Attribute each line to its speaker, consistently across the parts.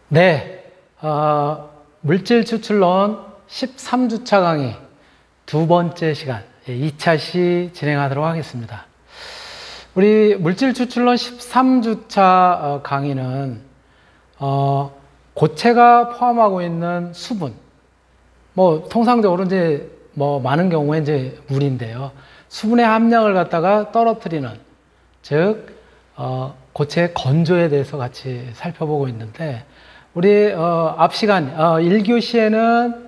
Speaker 1: 네, 물질 추출론 13주차 강의 두 번째 시간 2차 시 진행하도록 하겠습니다. 우리 물질 추출론 13주차 강의는 고체가 포함하고 있는 수분, 통상적으로 이제 많은 경우에 이제 물인데요. 수분의 함량을 갖다가 떨어뜨리는, 즉 고체의 건조에 대해서 같이 살펴보고 있는데, 우리 앞 시간 1교시에는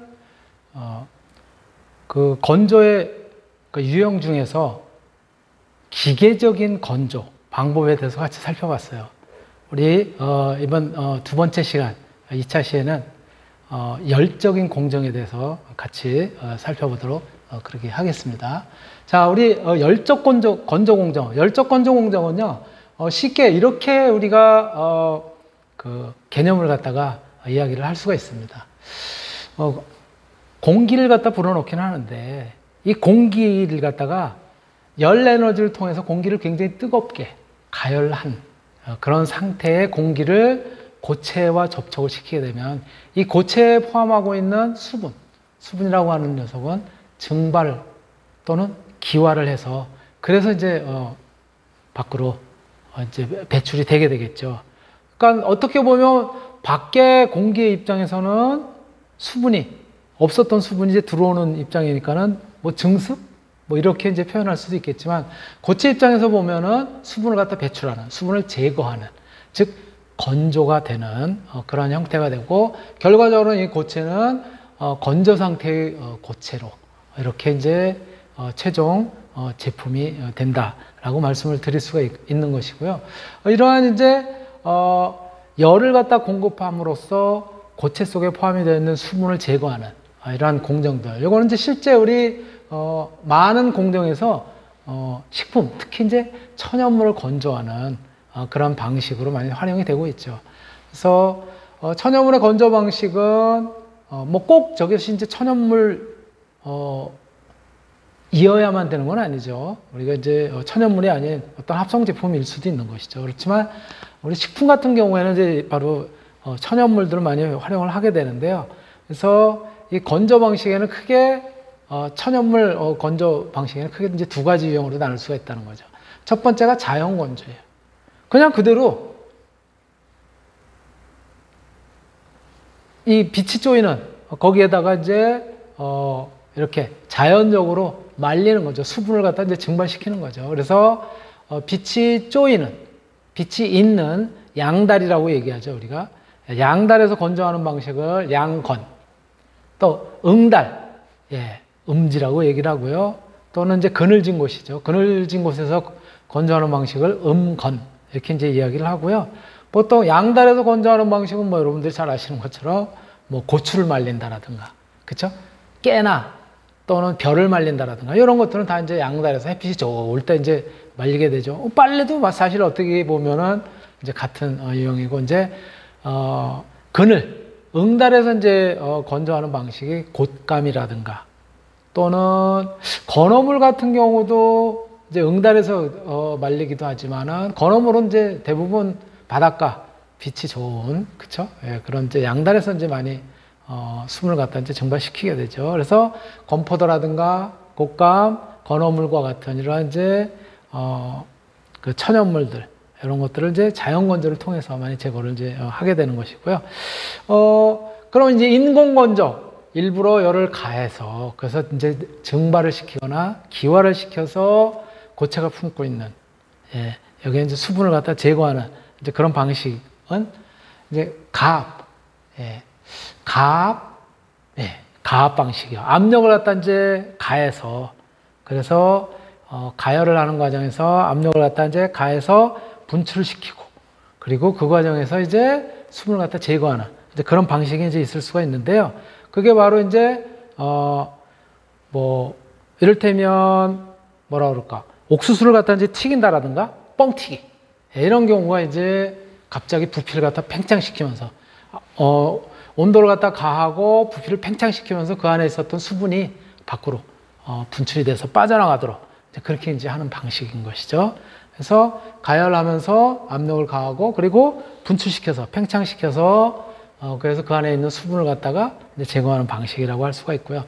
Speaker 1: 그 건조의 그 유형 중에서 기계적인 건조 방법에 대해서 같이 살펴봤어요. 우리 이번 두 번째 시간 2차 시에는 열적인 공정에 대해서 같이 살펴보도록 그렇게 하겠습니다. 자, 우리 열적 건조 공정, 열적 건조 공정은요, 쉽게 이렇게 우리가 그 개념을 갖다가 이야기를 할 수가 있습니다. 공기를 갖다 불어넣긴 하는데, 이 공기를 갖다가 열 에너지를 통해서 공기를 굉장히 뜨겁게 가열한 그런 상태의 공기를 고체와 접촉을 시키게 되면, 이 고체에 포함하고 있는 수분이라고 하는 녀석은 증발 또는 기화를 해서, 그래서 이제 밖으로 이제 배출이 되게 되겠죠. 그러니까 어떻게 보면 밖에 공기의 입장에서는 없었던 수분이 이제 들어오는 입장이니까는 증습? 이렇게 이제 표현할 수도 있겠지만, 고체 입장에서 보면은 수분을 갖다 배출하는, 수분을 제거하는, 즉, 건조가 되는 그런 형태가 되고, 결과적으로 이 고체는 건조 상태의 고체로 이렇게 이제 최종 제품이 된다라고 말씀을 드릴 수가 있는 것이고요. 이러한 이제 열을 갖다 공급함으로써 고체 속에 포함이 되어 있는 수분을 제거하는 이러한 공정들. 이거는 이제 실제 우리 많은 공정에서 식품, 특히 이제 천연물을 건조하는 그런 방식으로 많이 활용이 되고 있죠. 그래서 천연물의 건조 방식은 꼭 저것이 이제 천연물 이어야만 되는 건 아니죠. 우리가 이제 천연물이 아닌 어떤 합성 제품일 수도 있는 것이죠. 그렇지만 우리 식품 같은 경우에는 이제 바로 천연물들을 많이 활용을 하게 되는데요. 그래서 이 건조 방식에는 크게 천연물 건조 방식에는 크게 이제 두 가지 유형으로 나눌 수가 있다는 거죠. 첫 번째가 자연 건조예요. 그냥 그대로 이 빛이 쪼이는 거기에다가 이제 이렇게 자연적으로 말리는 거죠. 수분을 갖다 이제 증발시키는 거죠. 그래서 빛이 쪼이는, 빛이 있는 양달이라고 얘기하죠, 우리가. 양달에서 건조하는 방식을 양건, 또 응달, 음지라고 얘기를 하고요. 또는 이제 그늘진 곳이죠. 그늘진 곳에서 건조하는 방식을 음건, 이렇게 이제 이야기를 하고요. 보통 양달에서 건조하는 방식은 여러분들이 잘 아시는 것처럼 고추를 말린다라든가, 그쵸? 깨나 또는 별을 말린다라든가, 이런 것들은 다 이제 양달에서 햇빛이 좋을 때 이제 말리게 되죠. 빨래도 사실 어떻게 보면은 이제 같은 유형이고, 이제 그늘, 응달에서 이제 건조하는 방식이 곶감이라든가, 또는 건어물 같은 경우도 이제 응달에서 말리기도 하지만은, 건어물은 이제 대부분 바닷가 빛이 좋은, 그쵸? 그런 이제 양달에서 이제 많이 수분을 갖다 이제 증발시키게 되죠. 그래서 건포도라든가 곶감, 건어물과 같은 이러한 이제 그 천연물들, 이런 것들을 이제 자연 건조를 통해서 많이 제거를 이제 하게 되는 것이고요. 그럼 이제 인공 건조, 일부러 열을 가해서, 그래서 이제 증발을 시키거나 기화를 시켜서 고체가 품고 있는, 여기에 이제 수분을 갖다 제거하는 이제 그런 방식은 이제 가압 방식이요. 압력을 갖다 이제 가해서, 그래서 가열을 하는 과정에서 압력을 갖다 이제 가해서 분출을 시키고, 그리고 그 과정에서 이제 수분을 갖다 제거하는 이제 그런 방식이 이제 있을 수가 있는데요. 그게 바로 이제 이를테면 뭐라 그럴까, 옥수수를 갖다 이제 튀긴다라든가 뻥튀기, 이런 경우가 이제 갑자기 부피를 갖다 팽창시키면서 온도를 갖다 가하고 부피를 팽창시키면서 그 안에 있었던 수분이 밖으로 분출이 돼서 빠져나가도록 그렇게 이제 하는 방식인 것이죠. 그래서 가열하면서 압력을 가하고, 그리고 분출시켜서 팽창시켜서 그래서 그 안에 있는 수분을 갖다가 이제 제거하는 방식이라고 할 수가 있고요.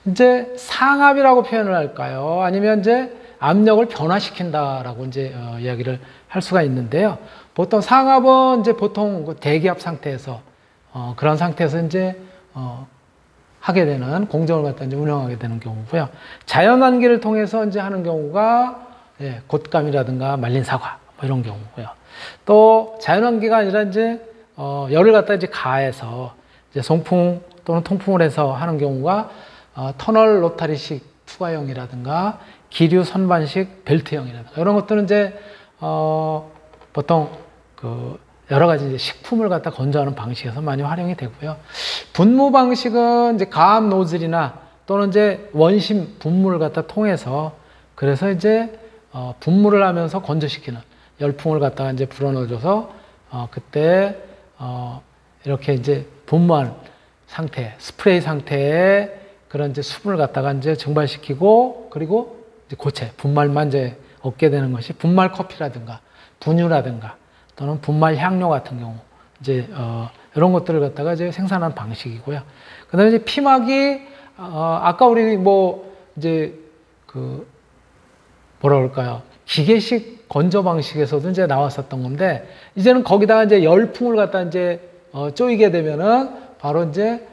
Speaker 1: 이제 상압이라고 표현을 할까요? 아니면 이제 압력을 변화시킨다라고 이제 이야기를 할 수가 있는데요. 보통 상압은 이제 보통 그 대기압 상태에서 그런 상태에서 이제 하게 되는 공정을 갖다 이제 운영하게 되는 경우고요. 자연환기를 통해서 이제 하는 경우가 곶감이라든가 말린 사과 뭐 이런 경우고요. 또 자연환기가 아니라 이제 열을 갖다 이제 가해서 이제 송풍 또는 통풍을 해서 하는 경우가 터널 로타리식 투과형이라든가 기류 선반식 벨트형이라든가 이런 것들은 이제 보통 그 여러 가지 이제 식품을 갖다 건조하는 방식에서 많이 활용이 되고요. 분무 방식은 이제 가압 노즐이나 또는 이제 원심 분무를 갖다 통해서 그래서 이제 분무를 하면서 건조시키는 열풍을 갖다가 이제 불어넣어줘서 그때 이렇게 이제 분무한 상태, 스프레이 상태에 그런 이제 수분을 갖다가 이제 증발시키고 그리고 이제 고체, 분말만 이제 얻게 되는 것이 분말 커피라든가 분유라든가 또는 분말 향료 같은 경우 이제 이런 것들을 갖다가 이제 생산하는 방식이고요. 그다음에 이제 피막이 아까 우리 뭐 이제 그 뭐라 그럴까요? 기계식 건조 방식에서도 이제 나왔었던 건데 이제는 거기다가 이제 열풍을 갖다 이제 쪼이게 되면은 바로 이제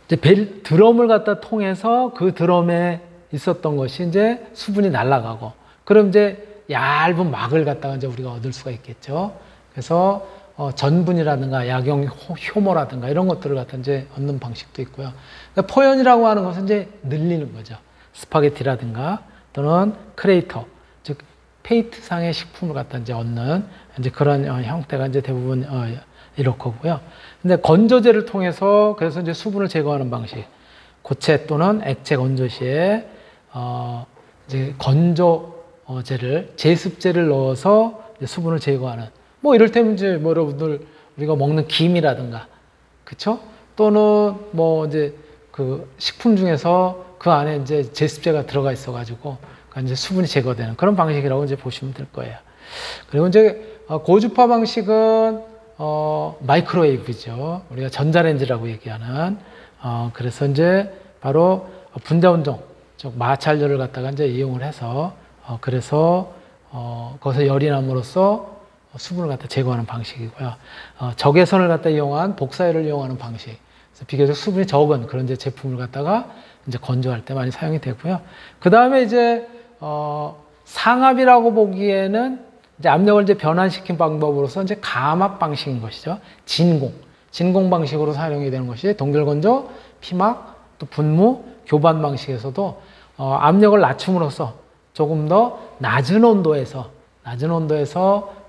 Speaker 1: 드럼을 갖다 통해서 그 드럼에 있었던 것이 이제 수분이 날아가고 그럼 이제 얇은 막을 갖다가 이제 우리가 얻을 수가 있겠죠. 그래서 전분이라든가 약용 효모라든가 이런 것들을 갖다 이제 얻는 방식도 있고요. 그러니까 포연이라고 하는 것은 이제 늘리는 거죠. 스파게티라든가 또는 크레이터, 즉 페이트상의 식품을 갖다 이제 얻는 이제 그런 형태가 이제 대부분 이럴 거고요. 근데 건조제를 통해서 그래서 이제 수분을 제거하는 방식, 고체 또는 액체 건조 시에 이제 건조제를 제습제를 넣어서 이제 수분을 제거하는 뭐 이를테면 이제 뭐 여러분들 우리가 먹는 김이라든가 그쵸? 또는 뭐 이제 그 식품 중에서 그 안에 이제 제습제가 들어가 있어가지고 이제 수분이 제거되는 그런 방식이라고 이제 보시면 될 거예요. 그리고 이제 고주파 방식은 마이크로웨이브죠. 우리가 전자레인지라고 얘기하는 그래서 이제 바로 분자운동, 즉 마찰열을 갖다가 이제 이용을 해서 그래서 거기서 열이 남으로써 수분을 갖다 제거하는 방식이고요. 적외선을 갖다 이용한 복사열을 이용하는 방식. 그래서 비교적 수분이 적은 그런 이제 제품을 갖다가 이제 건조할 때 많이 사용이 되고요. 그 다음에 이제 상압이라고 보기에는 이제 압력을 이제 변환시킨 방법으로서 이제 감압 방식인 것이죠. 진공 방식으로 사용이 되는 것이 동결건조, 피막, 또 분무, 교반 방식에서도 압력을 낮춤으로써 조금 더 낮은 온도에서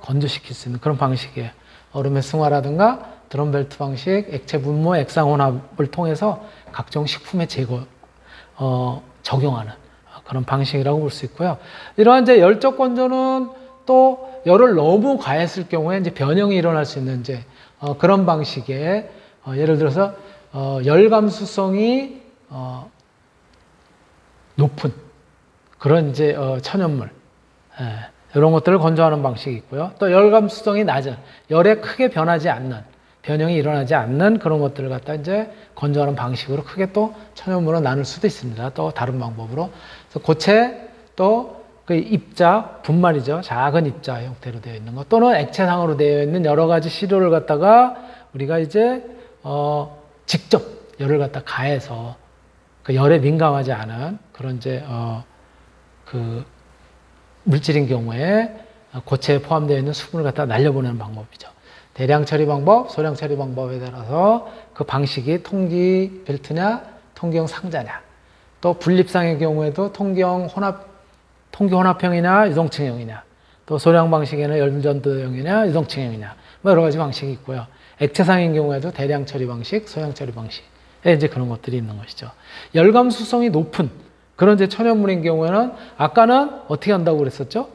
Speaker 1: 건조시킬 수 있는 그런 방식이에요. 얼음의 승화라든가 드럼벨트 방식, 액체 분무, 액상 혼합을 통해서 각종 식품에 적용하는 그런 방식이라고 볼 수 있고요. 이러한 이제 열적 건조는 또 열을 너무 가했을 경우에 이제 변형이 일어날 수 있는 이제 그런 방식의 예를 들어서 열 감수성이 높은 그런 이제 천연물 이런 것들을 건조하는 방식이 있고요. 또 열 감수성이 낮은 열에 크게 변하지 않는 변형이 일어나지 않는 그런 것들을 갖다 이제 건조하는 방식으로 크게 또 천연물로 나눌 수도 있습니다. 또 다른 방법으로. 그래서 고체 또 그 입자, 분말이죠. 작은 입자 형태로 되어 있는 것 또는 액체상으로 되어 있는 여러 가지 시료를 갖다가 우리가 이제 직접 열을 갖다 가해서 그 열에 민감하지 않은 그런 이제 그 물질인 경우에 고체에 포함되어 있는 수분을 갖다 날려보내는 방법이죠. 대량 처리 방법, 소량 처리 방법에 따라서 그 방식이 통기 벨트냐, 통기형 상자냐, 또 분립상의 경우에도 통기 혼합형이냐, 유동층형이냐, 또 소량 방식에는 열전도형이냐, 유동층형이냐, 뭐 여러 가지 방식이 있고요. 액체상인 경우에도 대량 처리 방식, 소량 처리 방식에 이제 그런 것들이 있는 것이죠. 열감수성이 높은 그런 이제 천연물인 경우에는 아까는 어떻게 한다고 그랬었죠?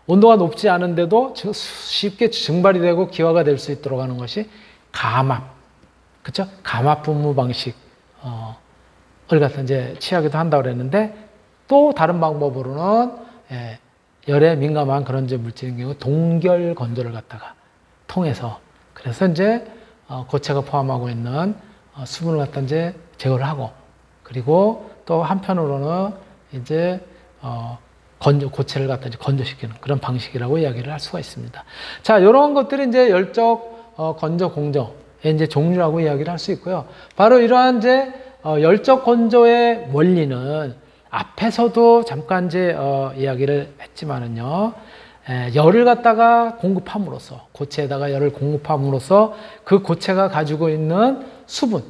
Speaker 1: 온도가 높지 않은데도 쉽게 증발이 되고 기화가 될 수 있도록 하는 것이 감압, 그렇죠? 감압 분무 방식을 갖다 이제 취하기도 한다고 그랬는데 또 다른 방법으로는 열에 민감한 그런 이제 물질인 경우 동결 건조를 갖다가 통해서 그래서 이제 고체가 포함하고 있는 수분을 갖다 이제 제거를 하고, 그리고 또 한편으로는 이제 고체를 갖다 이제 건조시키는 그런 방식이라고 이야기를 할 수가 있습니다. 자, 이런 것들이 이제 열적 건조 공조의 이제 종류라고 이야기를 할 수 있고요. 바로 이러한 이제 열적 건조의 원리는 앞에서도 잠깐 이제 이야기를 했지만은요. 열을 갖다가 공급함으로써, 고체에다가 열을 공급함으로써 그 고체가 가지고 있는 수분,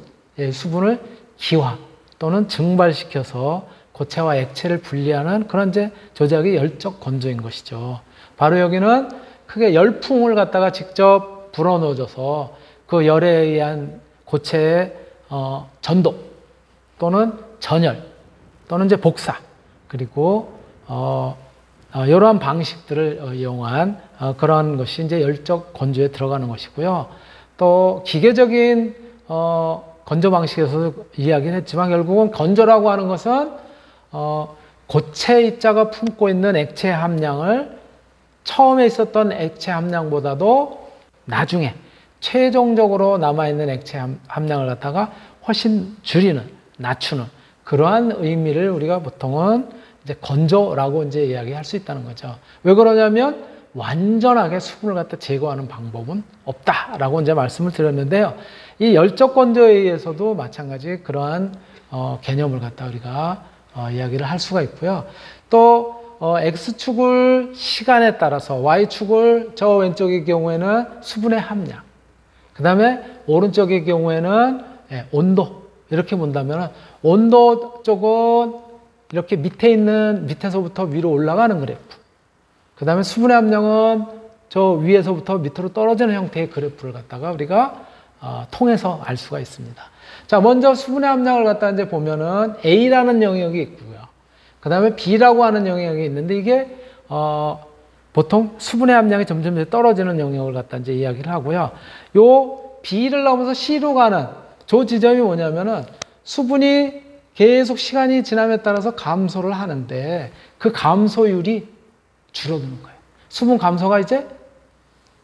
Speaker 1: 수분을 기화 또는 증발시켜서 고체와 액체를 분리하는 그런 이제 조작이 열적 건조인 것이죠. 바로 여기는 크게 열풍을 갖다가 직접 불어넣어줘서 그 열에 의한 고체의 전도 또는 전열 또는 이제 복사, 그리고 이러한 방식들을 이용한 그런 것이 이제 열적 건조에 들어가는 것이고요. 또 기계적인 건조 방식에서 이야기는 했지만 결국은 건조라고 하는 것은 고체 입자가 품고 있는 액체 함량을 처음에 있었던 액체 함량보다도 나중에 최종적으로 남아있는 액체 함량을 갖다가 훨씬 줄이는, 낮추는 그러한 의미를 우리가 보통은 이제 건조라고 이제 이야기할 수 있다는 거죠. 왜 그러냐면 완전하게 수분을 갖다 제거하는 방법은 없다라고 이제 말씀을 드렸는데요. 이 열적 건조에 의해서도 마찬가지 그러한 개념을 갖다 우리가 이야기를 할 수가 있고요. 또 X축을 시간에 따라서, Y축을 저 왼쪽의 경우에는 수분의 함량, 그 다음에 오른쪽의 경우에는 온도, 이렇게 본다면 온도 쪽은 이렇게 밑에서부터 위로 올라가는 그래프, 그 다음에 수분의 함량은 저 위에서부터 밑으로 떨어지는 형태의 그래프를 갖다가 우리가 통해서 알 수가 있습니다. 자, 먼저 수분의 함량을 갖다 이제 보면은 A라는 영역이 있고요. 그 다음에 B라고 하는 영역이 있는데 이게 보통 수분의 함량이 점점 떨어지는 영역을 갖다 이제 이야기를 하고요. 요 B를 넘어서 C로 가는 저 지점이 뭐냐면은 수분이 계속 시간이 지남에 따라서 감소를 하는데 그 감소율이 줄어드는 거예요. 수분 감소가 이제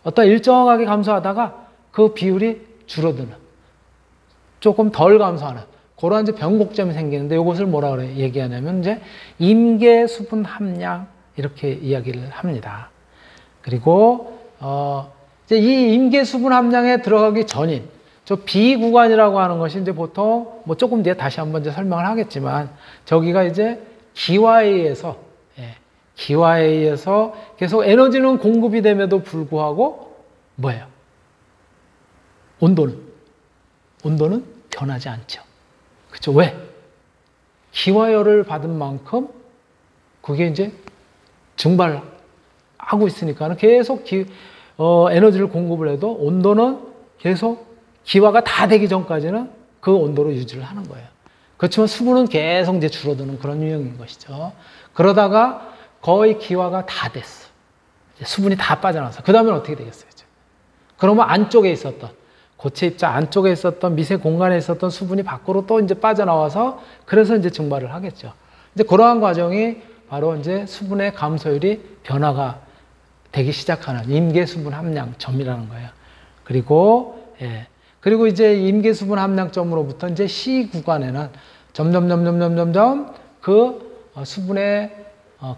Speaker 1: 어떤 일정하게 감소하다가 그 비율이 줄어드는, 조금 덜 감소하는 그런 이제 변곡점이 생기는데 이것을 뭐라 그래 얘기하냐면 이제 임계 수분 함량 이렇게 이야기를 합니다. 그리고 이제 이 임계 수분 함량에 들어가기 전인 저 B 구간이라고 하는 것이 이제 보통 뭐 조금 뒤에 다시 한번 이제 설명을 하겠지만 저기가 이제 기화에 의해서 계속 에너지는 공급이 됨에도 불구하고 뭐예요? 온도는 변하지 않죠. 그렇죠? 왜? 기화열을 받은 만큼 그게 이제 증발하고 있으니까는 계속 에너지를 공급을 해도 온도는 계속 기화가 다 되기 전까지는 그 온도로 유지를 하는 거예요. 그렇지만 수분은 계속 이제 줄어드는 그런 유형인 것이죠. 그러다가 거의 기화가 다 됐어. 이제 수분이 다 빠져나와서 그 다음엔 어떻게 되겠어요? 그러면 안쪽에 있었던 고체 입자 안쪽에 있었던 미세 공간에 있었던 수분이 밖으로 또 이제 빠져나와서 그래서 이제 증발을 하겠죠. 이제 그러한 과정이 바로 이제 수분의 감소율이 변화가 되기 시작하는 임계 수분 함량점이라는 거예요. 그리고 이제 임계 수분 함량점으로부터 이제 C 구간에는 점점 그 수분의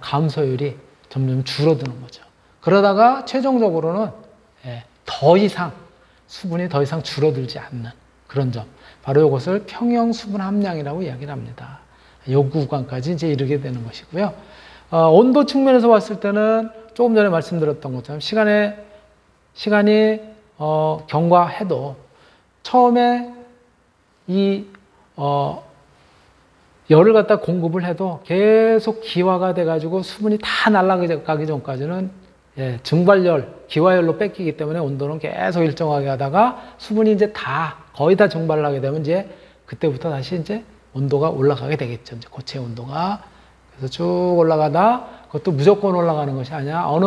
Speaker 1: 감소율이 점점 줄어드는 거죠. 그러다가 최종적으로는 더 이상 수분이 더 이상 줄어들지 않는 그런 점, 바로 이것을 평형 수분 함량이라고 이야기를 합니다. 이 구간까지 이제 이르게 되는 것이고요. 온도 측면에서 봤을 때는 조금 전에 말씀드렸던 것처럼 시간이 경과해도 처음에 이 열을 갖다 공급을 해도 계속 기화가 돼가지고 수분이 다 날아가기 전까지는 증발열, 기화열로 뺏기기 때문에 온도는 계속 일정하게 하다가 수분이 이제 거의 다 증발을 하게 되면 이제 그때부터 다시 이제 온도가 올라가게 되겠죠. 이제 고체 온도가. 그래서 쭉 올라가다 그것도 무조건 올라가는 것이 아니라 어느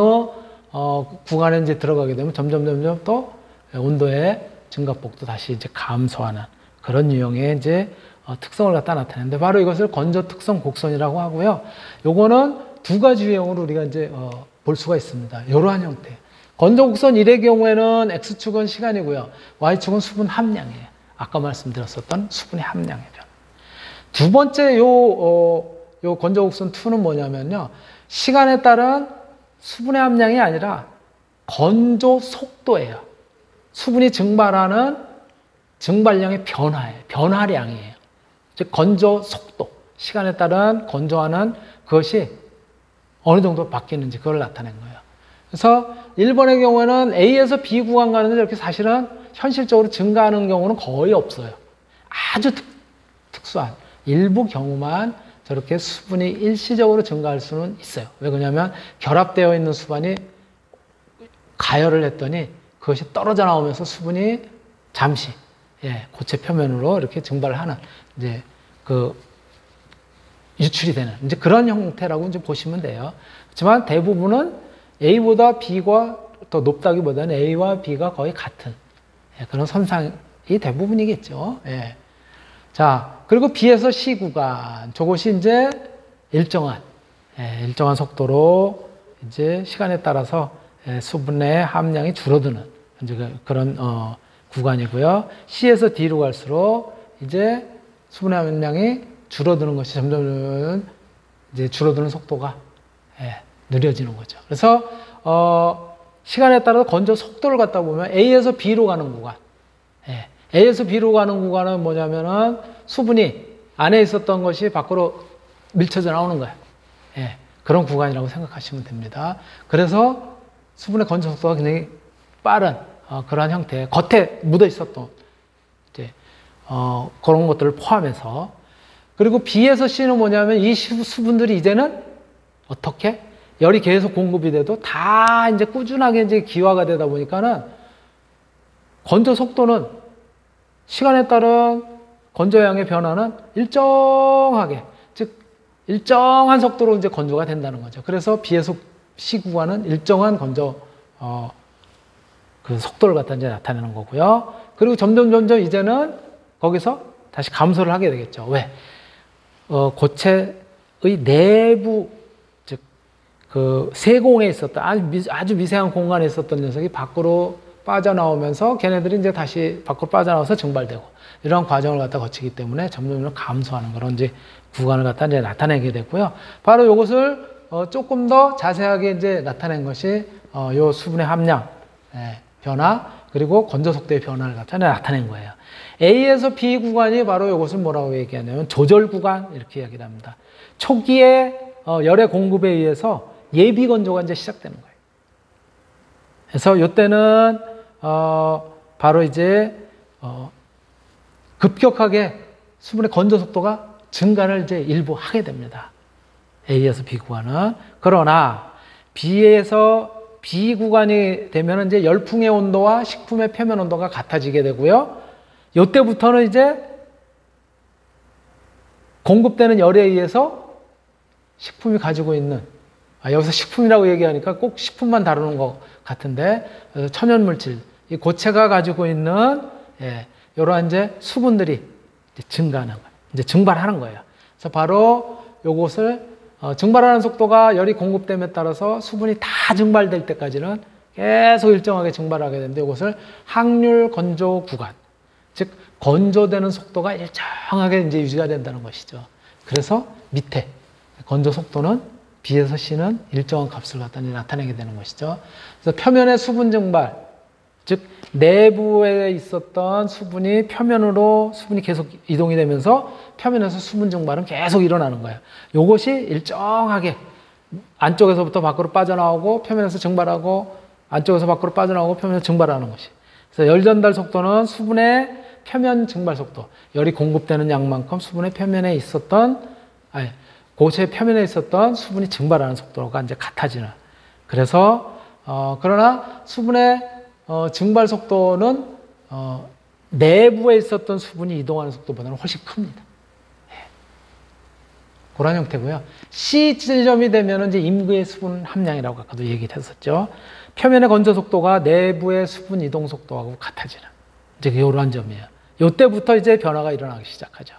Speaker 1: 구간에 이제 들어가게 되면 점점 또 온도의 증가폭도 다시 이제 감소하는 그런 유형의 이제 특성을 갖다 나타내는데 바로 이것을 건조 특성 곡선이라고 하고요. 요거는 두 가지 유형으로 우리가 이제 볼 수가 있습니다. 이러한 형태. 건조 곡선 1의 경우에는 X축은 시간이고요. Y축은 수분 함량이에요. 아까 말씀드렸었던 수분의 함량의 변화. 두 번째 요 건조 곡선 2는 뭐냐면요. 시간에 따른 수분의 함량이 아니라 건조 속도예요. 수분이 증발하는 증발량의 변화예요. 변화량이에요. 즉 건조 속도, 시간에 따른 건조하는 그것이 어느 정도 바뀌는지 그걸 나타낸 거예요. 그래서 1번의 경우에는 A에서 B 구간 가는데 이렇게 사실은 현실적으로 증가하는 경우는 거의 없어요. 아주 특수한 일부 경우만 저렇게 수분이 일시적으로 증가할 수는 있어요. 왜 그러냐면 결합되어 있는 수분이 가열을 했더니 그것이 떨어져 나오면서 수분이 잠시 고체 표면으로 이렇게 증발을 하는 이제 그 유출이 되는 이제 그런 형태라고 이제 보시면 돼요. 하지만 대부분은 A보다 B가 더 높다기보다는 A와 B가 거의 같은 그런 선상이 대부분이겠죠. 자, 그리고 B에서 C 구간, 저것이 이제 일정한 속도로 이제 시간에 따라서 수분의 함량이 줄어드는 이제 그런 구간이고요. C에서 D로 갈수록 이제 수분의 함량이 줄어드는 것이 점점 이제 줄어드는 속도가 느려지는 거죠. 그래서 시간에 따라서 건조 속도를 갖다 보면 A에서 B로 가는 구간, A에서 B로 가는 구간은 뭐냐면은 수분이 안에 있었던 것이 밖으로 밀쳐져 나오는 거예요. 그런 구간이라고 생각하시면 됩니다. 그래서 수분의 건조 속도가 굉장히 빠른 그러한 형태, 겉에 묻어 있었던 이제 그런 것들을 포함해서. 그리고 B에서 C는 뭐냐면 이 수분들이 이제는 어떻게 열이 계속 공급이 돼도 다 이제 꾸준하게 이제 기화가 되다 보니까는 건조 속도는 시간에 따른 건조량의 변화는 일정하게, 즉 일정한 속도로 이제 건조가 된다는 거죠. 그래서 B에서 C 구간은 일정한 건조 그 속도를 갖다 이제 나타내는 거고요. 그리고 점점 이제는 거기서 다시 감소를 하게 되겠죠. 왜? 고체의 내부, 즉 그 세공에 있었던 아주 미세한 공간에 있었던 녀석이 밖으로 빠져나오면서 걔네들이 이제 다시 밖으로 빠져나와서 증발되고 이런 과정을 갖다 거치기 때문에 점점 감소하는 그런 이제 구간을 갖다 이제 나타내게 되고요. 바로 이것을 조금 더 자세하게 이제 나타낸 것이 요 수분의 함량 변화 그리고 건조 속도의 변화를 갖다 나타낸 거예요. A에서 B 구간이 바로 이것을 뭐라고 얘기하냐면 조절 구간 이렇게 이야기를 합니다. 초기에 열의 공급에 의해서 예비 건조가 이제 시작되는 거예요. 그래서 이때는 바로 이제 급격하게 수분의 건조 속도가 증가를 이제 일부 하게 됩니다. A에서 B 구간은. 그러나 B에서 B 구간이 되면 이제 열풍의 온도와 식품의 표면 온도가 같아지게 되고요. 이때부터는 이제 공급되는 열에 의해서 식품이 가지고 있는, 여기서 식품이라고 얘기하니까 꼭 식품만 다루는 것 같은데, 천연물질, 이 고체가 가지고 있는 이러한 이제 수분들이 이제 증가하는 거예요. 이제 증발하는 거예요. 그래서 바로 요것을 증발하는 속도가 열이 공급됨에 따라서 수분이 다 증발될 때까지는 계속 일정하게 증발하게 되는데 이것을 항률 건조 구간, 즉 건조되는 속도가 일정하게 이제 유지가 된다는 것이죠. 그래서 밑에 건조 속도는 B에서 C는 일정한 값을 갖다 나타내게 되는 것이죠. 그래서 표면의 수분 증발, 즉 내부에 있었던 수분이 표면으로 수분이 계속 이동이 되면서 표면에서 수분 증발은 계속 일어나는 거예요. 이것이 일정하게 안쪽에서부터 밖으로 빠져나오고 표면에서 증발하고 안쪽에서 밖으로 빠져나오고 표면에서 증발하는 것이. 그래서 열 전달 속도는 수분의 표면 증발 속도, 열이 공급되는 양만큼 수분의 표면에 있었던 고체 표면에 있었던 수분이 증발하는 속도가 이제 같아지는. 그래서 그러나 수분의 증발 속도는 내부에 있었던 수분이 이동하는 속도보다는 훨씬 큽니다. 그런 형태고요. C 지점이 되면 이제 임계의 수분 함량이라고 아까도 얘기를 했었죠. 표면의 건조 속도가 내부의 수분 이동 속도하고 같아지는 이제 이런 점이에요. 이때부터 이제 변화가 일어나기 시작하죠.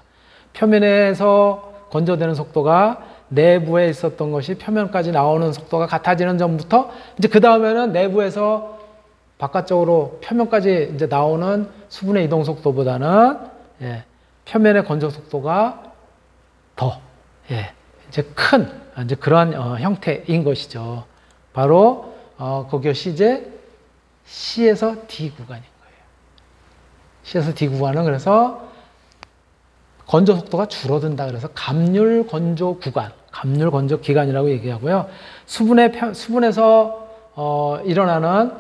Speaker 1: 표면에서 건조되는 속도가 내부에 있었던 것이 표면까지 나오는 속도가 같아지는 점부터 이제 그 다음에는 내부에서 바깥쪽으로 표면까지 이제 나오는 수분의 이동 속도보다는 표면의 건조 속도가 더 이제 큰 이제 그런 형태인 것이죠. 바로 그것이 이제 C에서 D 구간인 거예요. C에서 D 구간은 그래서 건조 속도가 줄어든다. 그래서 감률 건조 구간, 감률 건조 기간이라고 얘기하고요. 수분에서 일어나는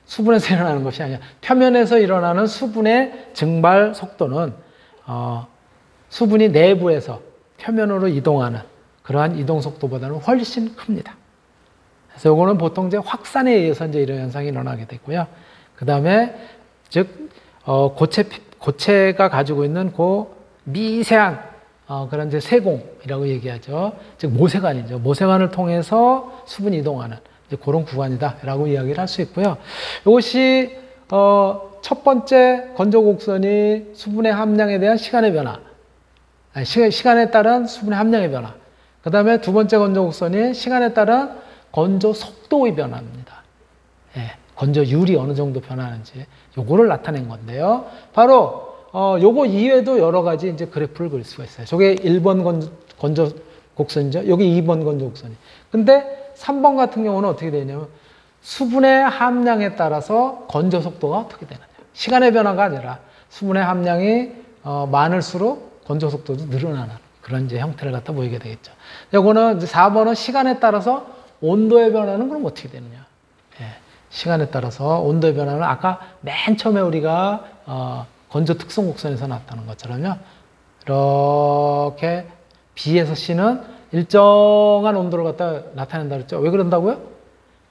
Speaker 1: 수분에서 일어나는 것이 아니라 표면에서 일어나는 수분의 증발 속도는 수분이 내부에서 표면으로 이동하는 그러한 이동 속도보다는 훨씬 큽니다. 그래서 이거는 보통 이제 확산에 의해서 이제 이런 현상이 일어나게 되고요. 그 다음에 즉 고체가 가지고 있는 그 미세한 그런 이제 세공이라고 얘기하죠. 즉 모세관이죠. 모세관을 통해서 수분이 이동하는 이제 그런 구간이다라고 이야기를 할 수 있고요. 이것이 첫 번째 건조 곡선이 수분의 함량에 대한 시간의 변화, 시간에 따른 수분의 함량의 변화. 그 다음에 두 번째 건조 곡선이 시간에 따른 건조 속도의 변화입니다. 건조율이 어느 정도 변하는지 요거를 나타낸 건데요. 바로 요거 이외에도 여러 가지 이제 그래프를 그릴 수가 있어요. 저게 1번 건조 곡선이죠. 여기 2번 건조 곡선이. 근데 3번 같은 경우는 어떻게 되냐면 수분의 함량에 따라서 건조 속도가 어떻게 되느냐. 시간의 변화가 아니라 수분의 함량이 많을수록 건조 속도도 늘어나는 그런 이제 형태를 갖다 보이게 되겠죠. 요거는 이제 4번은 시간에 따라서 온도의 변화는 그럼 어떻게 되느냐. 시간에 따라서 온도의 변화는 아까 맨 처음에 우리가 건조 특성 곡선에서 나타난 것처럼요. 이렇게 B에서 C는 일정한 온도를 갖다 나타낸다 그랬죠. 왜 그런다고요?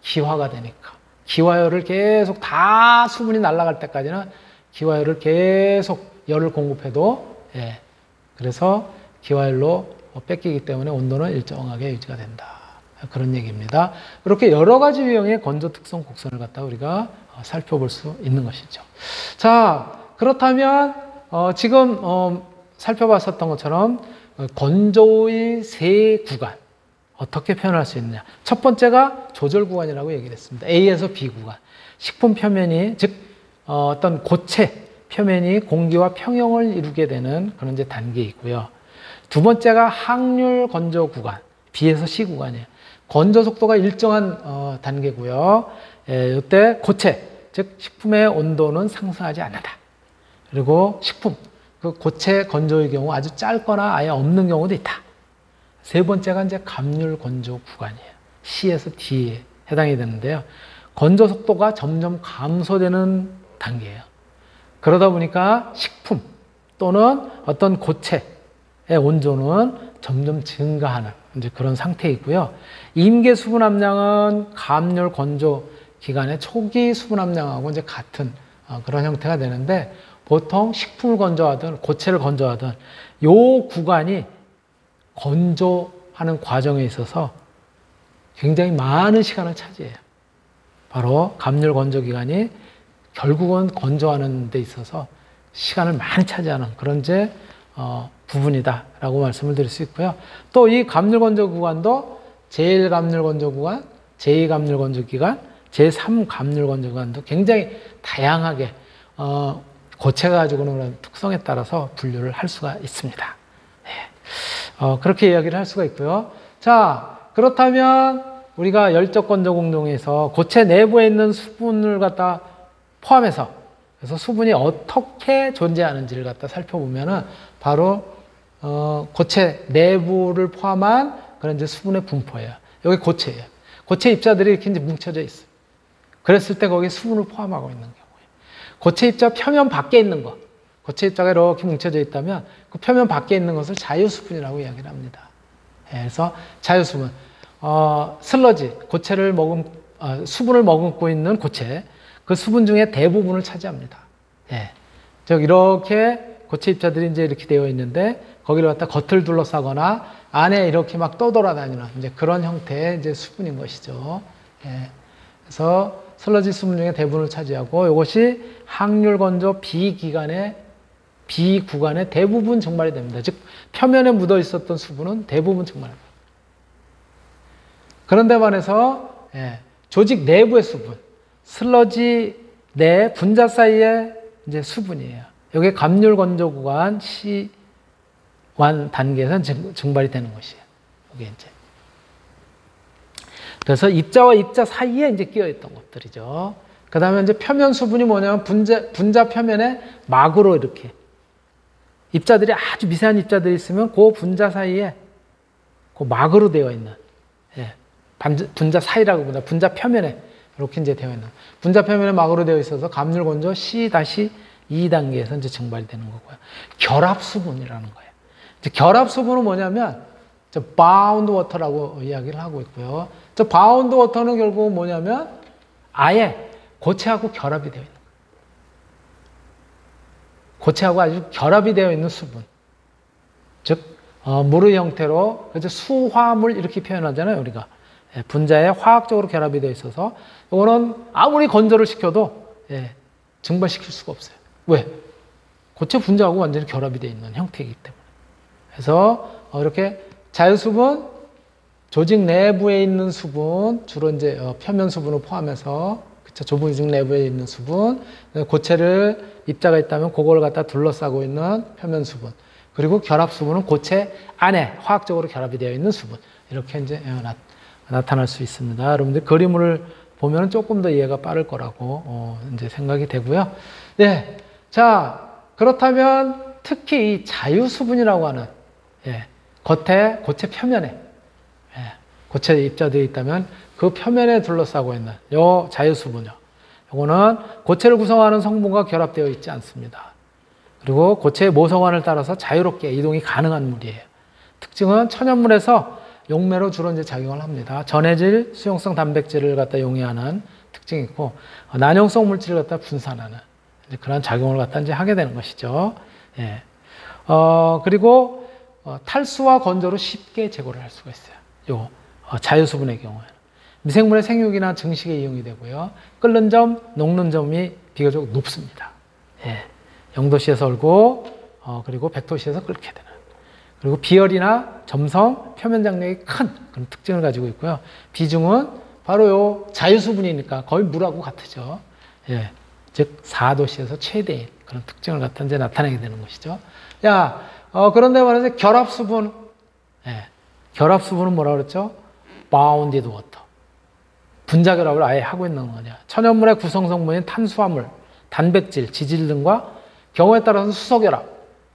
Speaker 1: 기화가 되니까. 기화열을 계속 다 수분이 날아갈 때까지는 기화열을 계속 열을 공급해도 그래서 기화열로 뺏기기 때문에 온도는 일정하게 유지가 된다. 그런 얘기입니다. 이렇게 여러 가지 유형의 건조 특성 곡선을 갖다 우리가 살펴볼 수 있는 것이죠. 자, 그렇다면 지금 살펴봤었던 것처럼 건조의 세 구간 어떻게 표현할 수 있느냐. 첫 번째가 조절 구간이라고 얘기를 했습니다. A에서 B 구간. 식품 표면이 즉 어떤 고체 표면이 공기와 평형을 이루게 되는 그런 이제 단계이고요. 두 번째가 항률 건조 구간. B에서 C 구간이에요. 건조 속도가 일정한 단계고요. 이때 고체, 즉 식품의 온도는 상승하지 않는다. 그리고 식품, 그 고체 건조의 경우 아주 짧거나 아예 없는 경우도 있다. 세 번째가 이제 감률 건조 구간이에요. C에서 D에 해당이 되는데요. 건조 속도가 점점 감소되는 단계예요. 그러다 보니까 식품 또는 어떤 고체의 온도는 점점 증가하는 이제 그런 상태이고요. 임계 수분 함량은 감률 건조 기간의 초기 수분 함량하고 이제 같은 그런 형태가 되는데 보통 식품을 건조하든 고체를 건조하든 요 구간이 건조하는 과정에 있어서 굉장히 많은 시간을 차지해요. 바로 감률 건조 기간이 결국은 건조하는 데 있어서 시간을 많이 차지하는 그런 이제 부분이다라고 말씀을 드릴 수 있고요. 또 이 감률 건조 구간도 제1 감률 건조 구간, 제2 감률 건조 기간, 제3 감률 건조 구간도 굉장히 다양하게 고체가 가지고 있는 그런 특성에 따라서 분류를 할 수가 있습니다. 그렇게 이야기를 할 수가 있고요. 자, 그렇다면 우리가 열적 건조 공정에서 고체 내부에 있는 수분을 갖다 포함해서 그래서 수분이 어떻게 존재하는지를 갖다 살펴보면은 바로 고체 내부를 포함한 그런 이제 수분의 분포예요. 여기 고체예요. 고체 입자들이 이렇게 이제 뭉쳐져 있어요. 그랬을 때 거기에 수분을 포함하고 있는 경우예요. 고체 입자 표면 밖에 있는 것, 고체 입자가 이렇게 뭉쳐져 있다면 그 표면 밖에 있는 것을 자유수분이라고 이야기를 합니다. 그래서 자유수분, 슬러지, 고체를 수분을 머금고 있는 고체, 그 수분 중에 대부분을 차지합니다. 즉 이렇게 고체 입자들이 이제 이렇게 되어 있는데 거기를 갖다 겉을 둘러싸거나 안에 이렇게 막 떠돌아다니는 이제 그런 형태의 이제 수분인 것이죠. 그래서 슬러지 수분 중에 대부분을 차지하고 이것이 항률 건조 B 기간에 B 구간에 대부분 증발이 됩니다. 즉 표면에 묻어 있었던 수분은 대부분 증발합니다. 그런데 반해서 조직 내부의 수분, 슬러지 내 분자 사이의 이제 수분이에요. 여기 감률 건조 구간 C1 단계에서 증발이 되는 것이에요. 이게 이제. 그래서 입자와 입자 사이에 이제 끼어 있던 것들이죠. 그 다음에 이제 표면 수분이 뭐냐면 분자 표면에 막으로 이렇게 입자들이 아주 미세한 입자들이 있으면 그 분자 사이에 그 막으로 되어 있는 분자 사이라고 합니다. 분자 표면에 이렇게 이제 되어 있는 분자 표면에 막으로 되어 있어서 감률 건조 C-2 단계에서 이제 증발이 되는 거고요. 결합 수분이라는 거예요. 이제 결합 수분은 뭐냐면 저 바운드 워터라고 이야기를 하고 있고요. 저 바운드 워터는 결국 뭐냐면 아예 고체하고 결합이 되어 있는 거예요. 고체하고 아주 결합이 되어 있는 수분. 즉 물의 형태로 그래서 수화물 이렇게 표현하잖아요. 우리가 분자에 화학적으로 결합이 되어 있어서 이거는 아무리 건조를 시켜도 증발시킬 수가 없어요. 왜? 고체 분자하고 완전히 결합이 되어 있는 형태이기 때문에. 그래서 이렇게 자유수분, 조직 내부에 있는 수분, 주로 이제 표면 수분을 포함해서 그쵸, 조직 내부에 있는 수분, 고체를 입자가 있다면 그걸 갖다 둘러싸고 있는 표면 수분, 그리고 결합 수분은 고체 안에 화학적으로 결합이 되어 있는 수분, 이렇게 이제 나타날 수 있습니다. 여러분들 그림을 보면 조금 더 이해가 빠를 거라고 이제 생각이 되고요. 네, 자 그렇다면 특히 이 자유수분이라고 하는 겉에 고체 표면에 고체 입자들이 있다면 그 표면에 둘러싸고 있는 요 자유수분이요. 요거는 고체를 구성하는 성분과 결합되어 있지 않습니다. 그리고 고체의 모성환을 따라서 자유롭게 이동이 가능한 물이에요. 특징은 천연물에서 용매로 주로 이제 작용을 합니다. 전해질, 수용성 단백질을 갖다 용해하는 특징이 있고 난용성 물질을 갖다 분산하는 그런 작용을 갖다 이제 하게 되는 것이죠. 그리고 탈수와 건조로 쉽게 제거를 할 수가 있어요. 요 자유수분의 경우에는 미생물의 생육이나 증식에 이용이 되고요. 끓는 점, 녹는 점이 비교적 높습니다. 0도씨에서 얼고 그리고 100도씨에서 끓게 되는. 그리고 비열이나 점성, 표면 장력이 큰 그런 특징을 가지고 있고요. 비중은 바로 요 자유수분이니까 거의 물하고 같으죠. 즉 4도씨에서 최대인 그런 특징을 갖다 이제 나타내게 되는 것이죠. 그런데 말이죠. 결합수분. 결합수분은 뭐라 그랬죠? bounded water. 분자 결합을 아예 하고 있는 거냐. 천연물의 구성성분인 탄수화물, 단백질, 지질 등과 경우에 따라서는 수소결합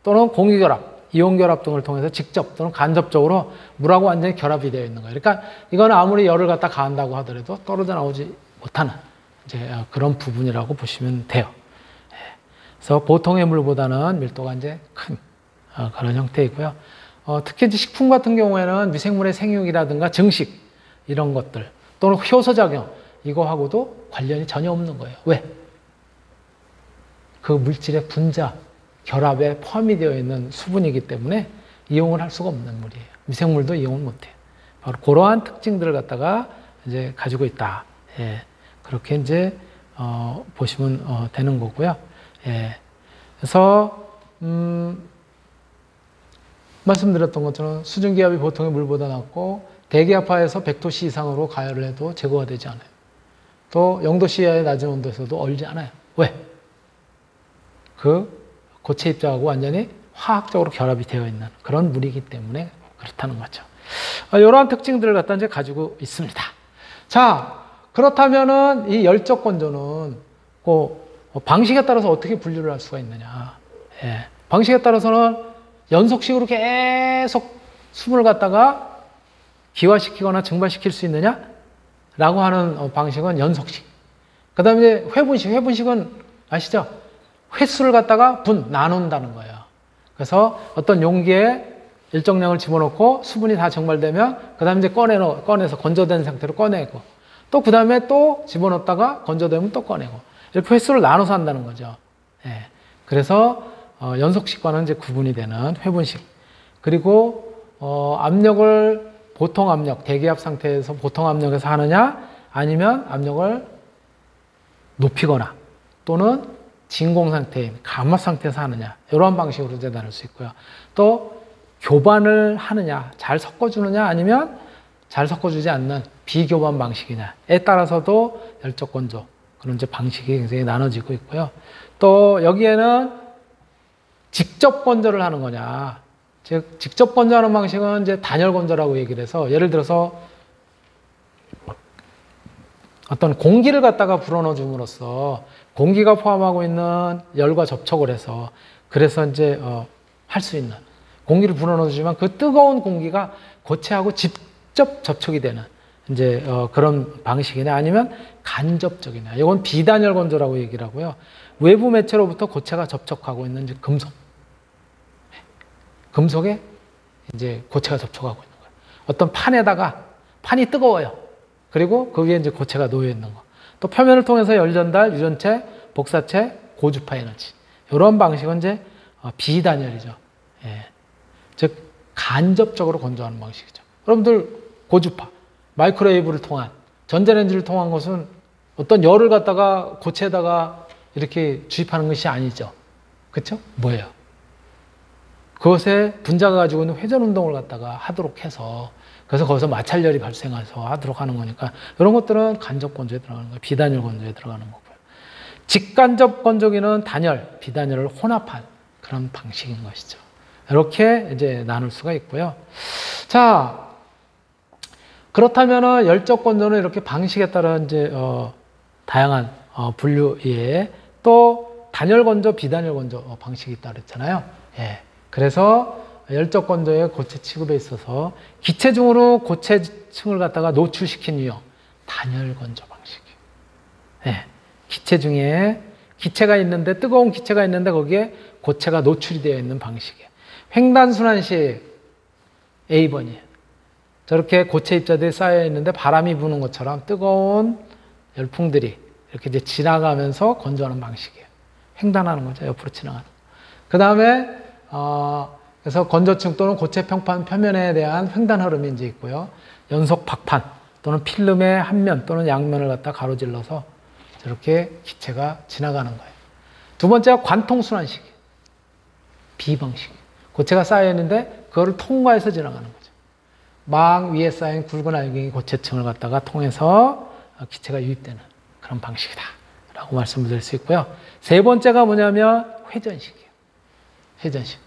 Speaker 1: 또는 공유결합, 이온결합 등을 통해서 직접 또는 간접적으로 물하고 완전히 결합이 되어 있는 거예요. 그러니까 이거는 아무리 열을 갖다 가한다고 하더라도 떨어져 나오지 못하는 이제 그런 부분이라고 보시면 돼요. 그래서 보통의 물보다는 밀도가 이제 큰 그런 형태이고요. 특히 이제 식품 같은 경우에는 미생물의 생육이라든가 증식 이런 것들 또는 효소작용 이거하고도 관련이 전혀 없는 거예요. 왜? 그 물질의 분자, 결합에 포함이 되어 있는 수분이기 때문에 이용을 할 수가 없는 물이에요. 미생물도 이용을 못해요. 바로 그러한 특징들을 갖다가 이제 가지고 있다. 그렇게 이제 보시면 되는 거고요. 그래서 말씀드렸던 것처럼 수증기압이 보통의 물보다 낮고 대기압하에서 100도씨 이상으로 가열을 해도 제거가 되지 않아요. 또 0도씨 이하의 낮은 온도에서도 얼지 않아요. 왜? 그 고체 입자하고 완전히 화학적으로 결합이 되어 있는 그런 물이기 때문에 그렇다는 거죠. 이러한 특징들을 갖다 이제 가지고 있습니다. 자, 그렇다면은 이 열적 건조는 방식에 따라서 어떻게 분류를 할 수가 있느냐. 방식에 따라서는 연속식으로 계속 수분을 갖다가 기화시키거나 증발시킬 수 있느냐? 라고 하는 방식은 연속식. 그 다음에 이제 회분식. 회분식은 아시죠? 횟수를 갖다가 나눈다는 거예요. 그래서 어떤 용기에 일정량을 집어넣고 수분이 다 증발되면 그 다음에 이제 꺼내서 건조된 상태로 꺼내고 또 그 다음에 또 집어넣다가 건조되면 또 꺼내고 이렇게 횟수를 나눠서 한다는 거죠. 그래서 연속식과는 이제 구분이 되는 회분식. 그리고 압력을 보통 압력, 대기압 상태에서 보통 압력에서 하느냐 아니면 압력을 높이거나 또는 진공 상태인 감압 상태에서 하느냐, 이런 방식으로 이제 나눌 수 있고요. 또 교반을 하느냐, 잘 섞어주느냐, 아니면 잘 섞어주지 않는 비교반 방식이냐에 따라서도 열적 건조, 그런 이제 방식이 굉장히 나눠지고 있고요. 또 여기에는 직접 건조를 하는 거냐, 즉 직접 건조하는 방식은 이제 단열 건조라고 얘기를 해서, 예를 들어서 어떤 공기를 갖다가 불어넣어 줌으로써 공기가 포함하고 있는 열과 접촉을 해서, 그래서 이제 할 수 있는, 공기를 불어넣어 주지만 그 뜨거운 공기가 고체하고 직접 접촉이 되는 이제 그런 방식이냐, 아니면 간접적이냐, 이건 비단열 건조라고 얘기를 하고요. 외부 매체로부터 고체가 접촉하고 있는 이제 금속에 이제 고체가 접촉하고 있는 거예요. 어떤 판에다가, 판이 뜨거워요. 그리고 그 위에 이제 고체가 놓여 있는 거. 또 표면을 통해서 열 전달, 유전체, 복사체, 고주파 에너지. 이런 방식은 이제 비단열이죠. 예. 즉 간접적으로 건조하는 방식이죠. 여러분들 고주파, 마이크로웨이브를 통한, 전자레인지를 통한 것은 어떤 열을 갖다가 고체에다가 이렇게 주입하는 것이 아니죠. 그렇죠? 뭐예요? 그것에 분자가 가지고 있는 회전 운동을 갖다가 하도록 해서, 그래서 거기서 마찰열이 발생해서 하도록 하는 거니까, 이런 것들은 간접 건조에 들어가는 거예요. 비단열 건조에 들어가는 거고요. 직간접 건조기는 단열, 비단열을 혼합한 그런 방식인 것이죠. 이렇게 이제 나눌 수가 있고요. 자, 그렇다면은 열적 건조는 이렇게 방식에 따라 이제 다양한 분류에, 또 단열 건조, 비단열 건조 방식이 있다 그랬잖아요. 예. 그래서 열적 건조의 고체 취급에 있어서 기체중으로 고체층을 갖다가 노출시킨 유형, 단열 건조 방식이에요. 예. 기체 중에 기체가 있는데, 뜨거운 기체가 있는데 거기에 고체가 노출이 되어 있는 방식이에요. 횡단순환식 A번이에요. 저렇게 고체 입자들이 쌓여 있는데 바람이 부는 것처럼 뜨거운 열풍들이 이렇게 이제 지나가면서 건조하는 방식이에요. 횡단하는 거죠. 옆으로 지나가는. 그 다음에 그래서 건조층 또는 고체 평판 표면에 대한 횡단 흐름이 이제 있고요. 연속 박판 또는 필름의 한 면 또는 양면을 갖다 가로질러서 저렇게 기체가 지나가는 거예요. 두 번째가 관통순환식이에요. B 방식. 고체가 쌓여 있는데 그거를 통과해서 지나가는 거죠. 망 위에 쌓인 굵은 알갱이 고체층을 갖다가 통해서 기체가 유입되는 그런 방식이다 라고 말씀을 드릴 수 있고요. 세 번째가 뭐냐면 회전식이에요. 회전식.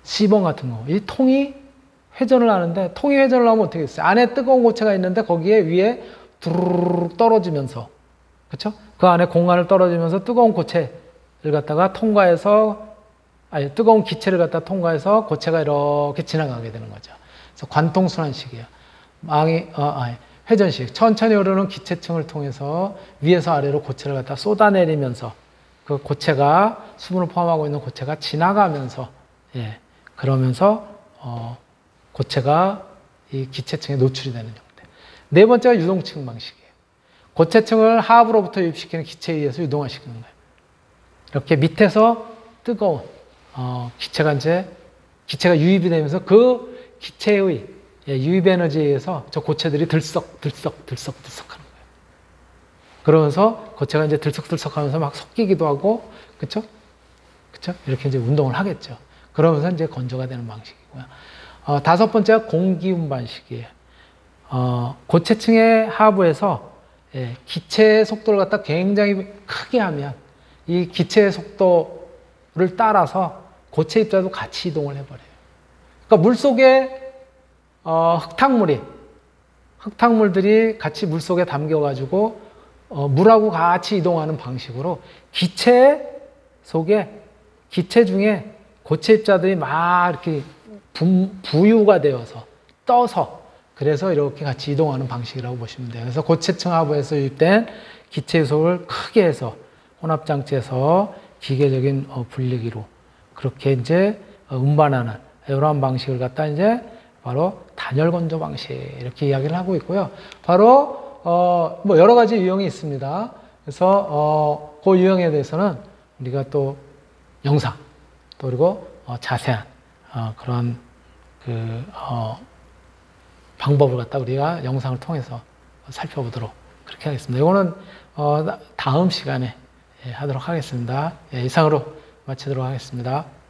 Speaker 1: C번 같은 거. 이 통이 회전을 하는데, 통이 회전을 하면 어떻게 됐어요? 안에 뜨거운 고체가 있는데 거기에 위에 두루룩 떨어지면서, 그렇죠? 그 안에 공간을 떨어지면서 뜨거운 고체를 갖다가 통과해서, 아니 뜨거운 기체를 갖다 통과해서 고체가 이렇게 지나가게 되는 거죠. 그래서 관통순환식이에요. 회전식. 천천히 흐르는 기체층을 통해서 위에서 아래로 고체를 갖다 쏟아내리면서 그 고체가, 수분을 포함하고 있는 고체가 지나가면서, 예, 그러면서 고체가 이 기체층에 노출이 되는 형태. 네 번째가 유동층 방식이에요. 고체층을 하부로부터 유입시키는 기체에 의해서 유동화시키는 거예요. 이렇게 밑에서 뜨거운 기체가 유입이 되면서 그 기체의 유입 에너지에 의해서 저 고체들이 들썩 하는 거예요. 그러면서 고체가 이제 들썩 하면서 막 섞이기도 하고, 그쵸? 이렇게 이제 운동을 하겠죠. 그러면서 이제 건조가 되는 방식이고요. 다섯 번째가 공기운 방식이에요. 고체층의 하부에서 기체의 속도를 갖다 굉장히 크게 하면 이 기체의 속도를 따라서 고체 입자도 같이 이동을 해버려요. 그러니까 물속에 흙탕물들이 같이 물속에 담겨가지고 물하고 같이 이동하는 방식으로 기체 중에 고체 입자들이 막 이렇게 부유가 되어서 떠서, 그래서 이렇게 같이 이동하는 방식이라고 보시면 돼요. 그래서 고체층 하부에서 유입된 기체 요소를 크게 해서 혼합장치에서 기계적인 분리기로 그렇게 이제 운반하는 이러한 방식을 갖다 이제 바로 단열 건조 방식, 이렇게 이야기를 하고 있고요. 바로 뭐 여러 가지 유형이 있습니다. 그래서 그 유형에 대해서는 우리가 또 영상, 또 그리고 자세한 그런 방법을 갖다 우리가 영상을 통해서 살펴보도록 그렇게 하겠습니다. 이거는 다음 시간에 하도록 하겠습니다. 이상으로 마치도록 하겠습니다.